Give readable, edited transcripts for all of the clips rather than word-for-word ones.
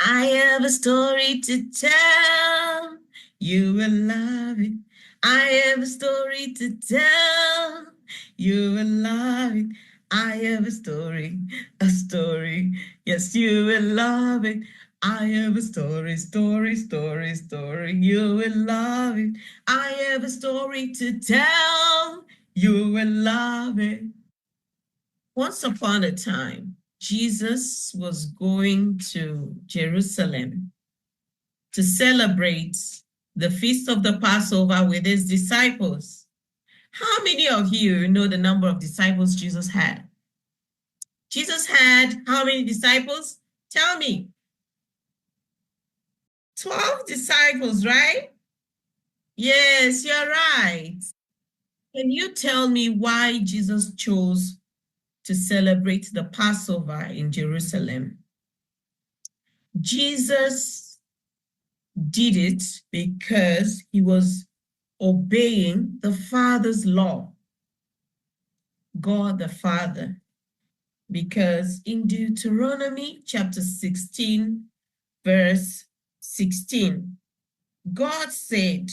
I have a story to tell. You will love it. I have a story to tell. You will love it. I have a story, a story. Yes, you will love it. I have a story, story, story, story. You will love it. I have a story to tell. You will love it. Once upon a time, Jesus was going to Jerusalem to celebrate the feast of the Passover with his disciples. How many of you know the number of disciples Jesus had? Jesus had how many disciples? Tell me. 12 disciples, right? Yes, you're right. Can you tell me why Jesus chose to celebrate the Passover in Jerusalem? Jesus did it because he was obeying the Father's law, God the Father. Because in Deuteronomy chapter 16, verse 16, God said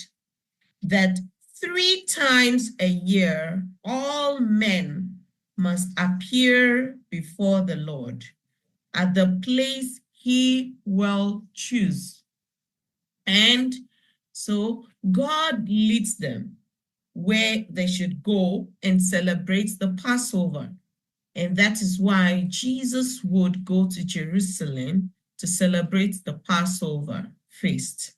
that 3 times a year all men must appear before the Lord at the place he will choose. And so God leads them where they should go and celebrate the Passover. And that is why Jesus would go to Jerusalem to celebrate the Passover feast.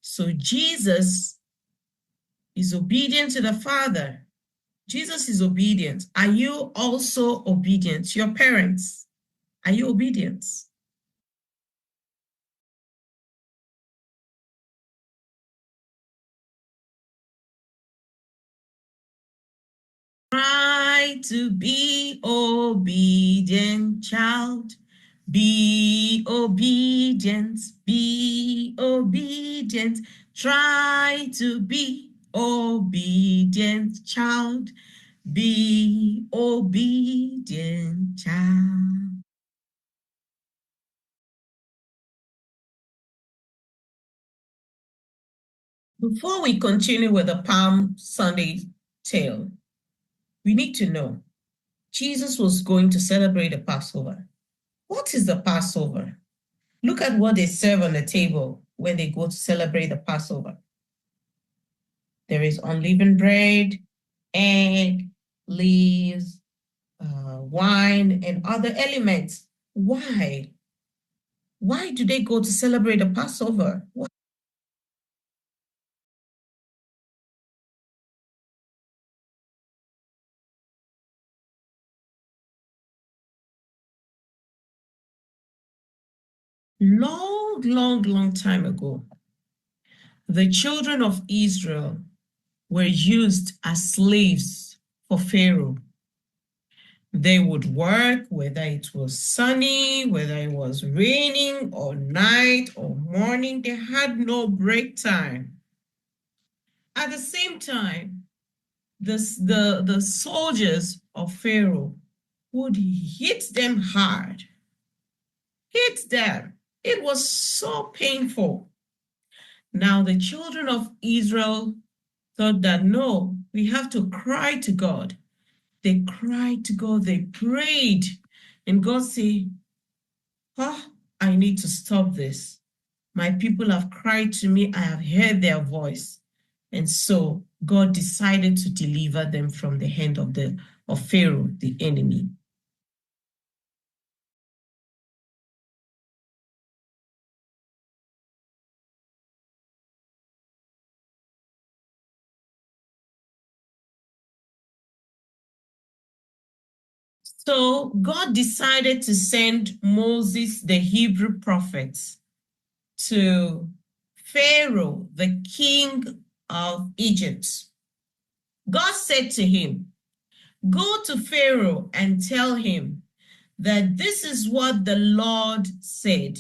So Jesus is obedient to the Father. Jesus is obedient. Are you also obedient? Your parents, are you obedient? Try to be obedient, child. Be obedient, be obedient. Try to be obedient, child. Be obedient, child. Before we continue with the Palm Sunday tale, we need to know Jesus was going to celebrate the Passover. What is the Passover? Look at what they serve on the table when they go to celebrate the Passover. There is unleavened bread, egg, leaves, wine, and other elements. Why? Why do they go to celebrate the Passover? Long, long, long time ago, the children of Israel were used as slaves for Pharaoh. They would work whether it was sunny, whether it was raining, or night, or morning. They had no break time. At the same time, the soldiers of Pharaoh would hit them hard, hit them. It was so painful. Now, the children of Israel thought that no, we have to cry to God. They cried to God, they prayed, and God said, oh, I need to stop this. My people have cried to me, I have heard their voice. And so God decided to deliver them from the hand of Pharaoh, the enemy. So God decided to send Moses, the Hebrew prophet, to Pharaoh, the king of Egypt. God said to him, go to Pharaoh and tell him that this is what the Lord said.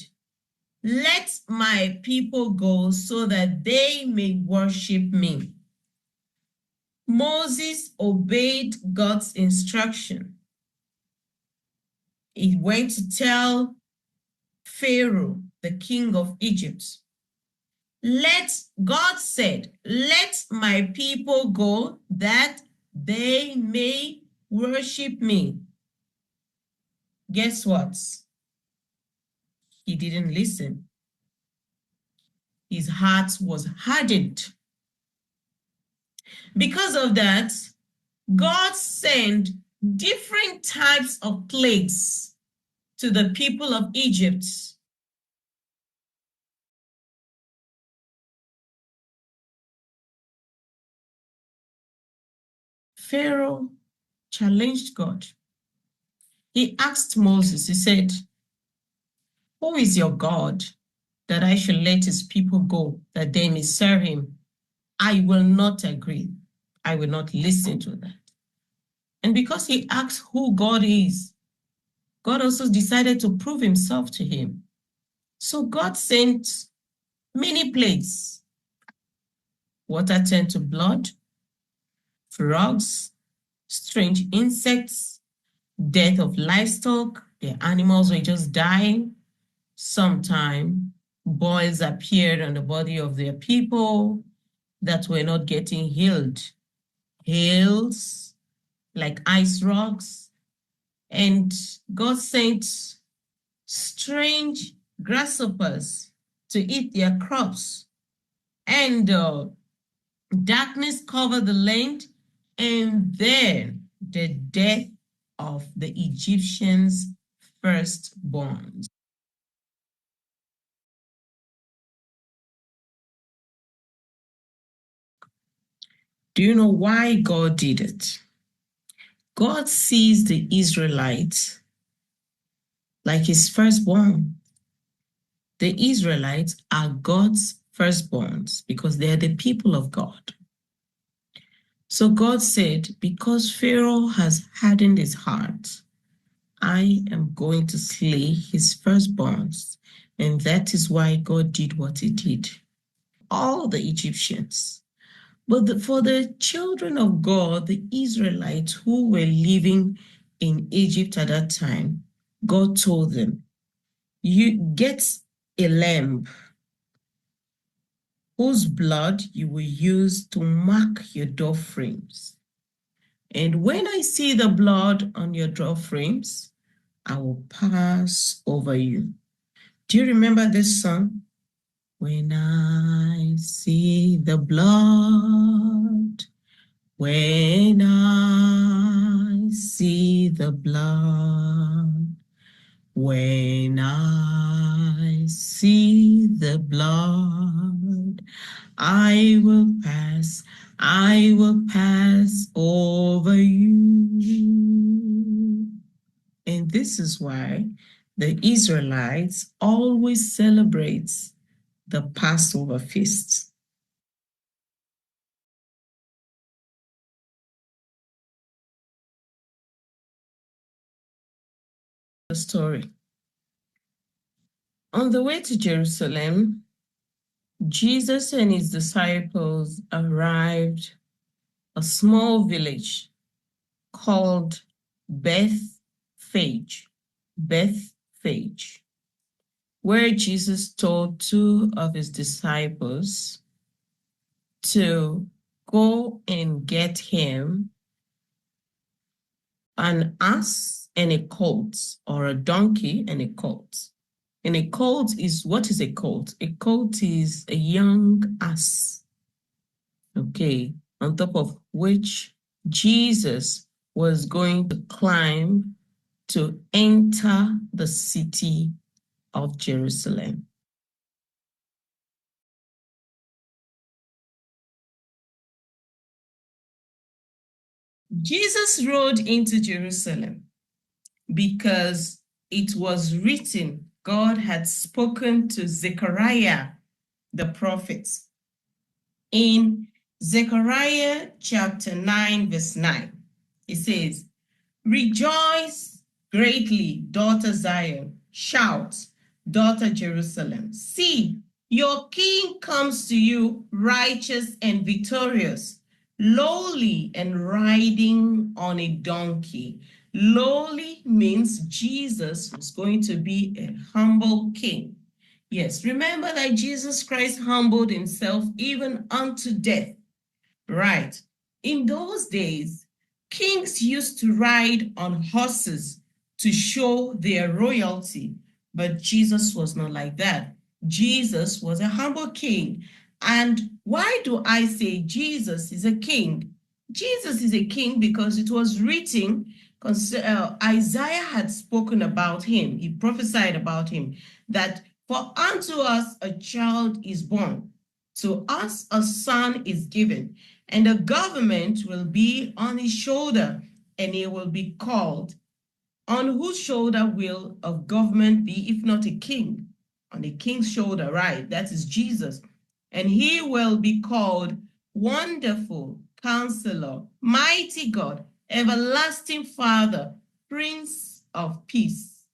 Let my people go so that they may worship me. Moses obeyed God's instruction. He went to tell Pharaoh the king of Egypt. God said, let my people go that they may worship me. Guess what? He didn't listen. His heart was hardened. Because of that, God sent different types of plagues to the people of Egypt. Pharaoh challenged God. He asked Moses, he said, who is your God that I should let his people go, that they may serve him? I will not agree. I will not listen to that. And because he asked who God is, God also decided to prove himself to him. So God sent many plagues. Water turned to blood, frogs, strange insects, death of livestock. The animals were just dying. Sometime boils appeared on the body of their people that were not getting healed. Hails, like ice rocks. And God sent strange grasshoppers to eat their crops. And darkness covered the land. And then the death of the Egyptians' firstborn. Do you know why God did it? God sees the Israelites like his firstborn. The Israelites are God's firstborns because they are the people of God. So God said, because Pharaoh has hardened his heart, I am going to slay his firstborns. And that is why God did what he did. All the Egyptians. But for the children of God, the Israelites who were living in Egypt at that time, God told them, you get a lamb whose blood you will use to mark your door frames. And when I see the blood on your door frames, I will pass over you. Do you remember this song? When I see the blood, when I see the blood, when I see the blood, I will pass over you. And this is why the Israelites always celebrate the Passover feast. The story. On the way to Jerusalem, Jesus and his disciples arrived a small village called Bethphage, where Jesus told two of his disciples to go and get him an ass and a colt, or a donkey and a colt. And a colt is, what is a colt? A colt is a young ass, okay, on top of which Jesus was going to climb to enter the city of Jerusalem. Jesus rode into Jerusalem because it was written, God had spoken to Zechariah the prophet. In Zechariah chapter 9, verse 9, it says, rejoice greatly, daughter Zion. Shout, daughter Jerusalem. See, your king comes to you, righteous and victorious, lowly and riding on a donkey. Lowly means Jesus was going to be a humble king. Yes, remember that Jesus Christ humbled himself even unto death. Right. In those days, kings used to ride on horses to show their royalty, but Jesus was not like that. Jesus was a humble king. And why do I say Jesus is a king? Jesus is a king because it was written, Isaiah had spoken about him, he prophesied about him, that for unto us a child is born, to us a son is given, and the government will be on his shoulder, and he will be called. On whose shoulder will a government be, if not a king? On a king's shoulder, right? That is Jesus. And he will be called Wonderful Counselor, Mighty God, Everlasting Father, Prince of Peace.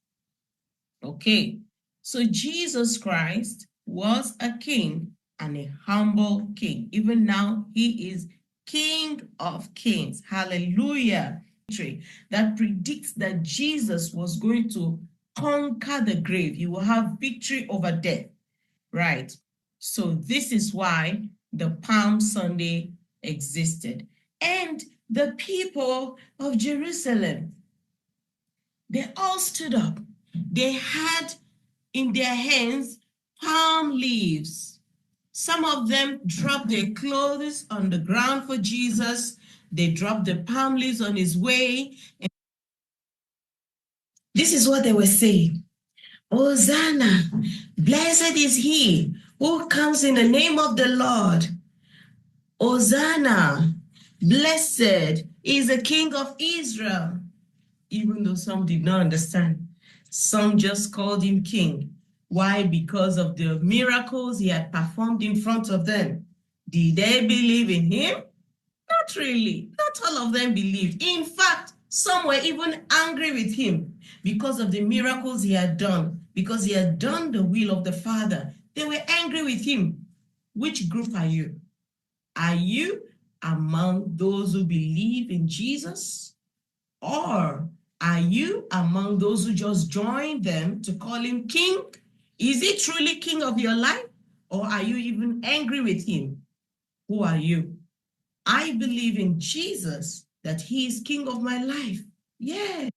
Okay, so Jesus Christ was a king and a humble king. Even now, he is King of Kings. Hallelujah. That predicts that Jesus was going to conquer the grave. He will have victory over death. Right. So this is why the Palm Sunday existed. And the people of Jerusalem, they all stood up. They had in their hands palm leaves. Some of them dropped their clothes on the ground for Jesus. They dropped the palm leaves on his way. And this is what they were saying. Hosanna, blessed is he who comes in the name of the Lord. Hosanna, blessed is the King of Israel. Even though some did not understand, some just called him king. Why? Because of the miracles he had performed in front of them. Did they believe in him? Not really. Not all of them believed. In fact, some were even angry with him because of the miracles he had done, because he had done the will of the Father. They were angry with him. Which group are you? Are you among those who believe in Jesus? Or are you among those who just joined them to call him king? Is he truly king of your life? Or are you even angry with him? Who are you? I believe in Jesus, that he is king of my life. Yeah.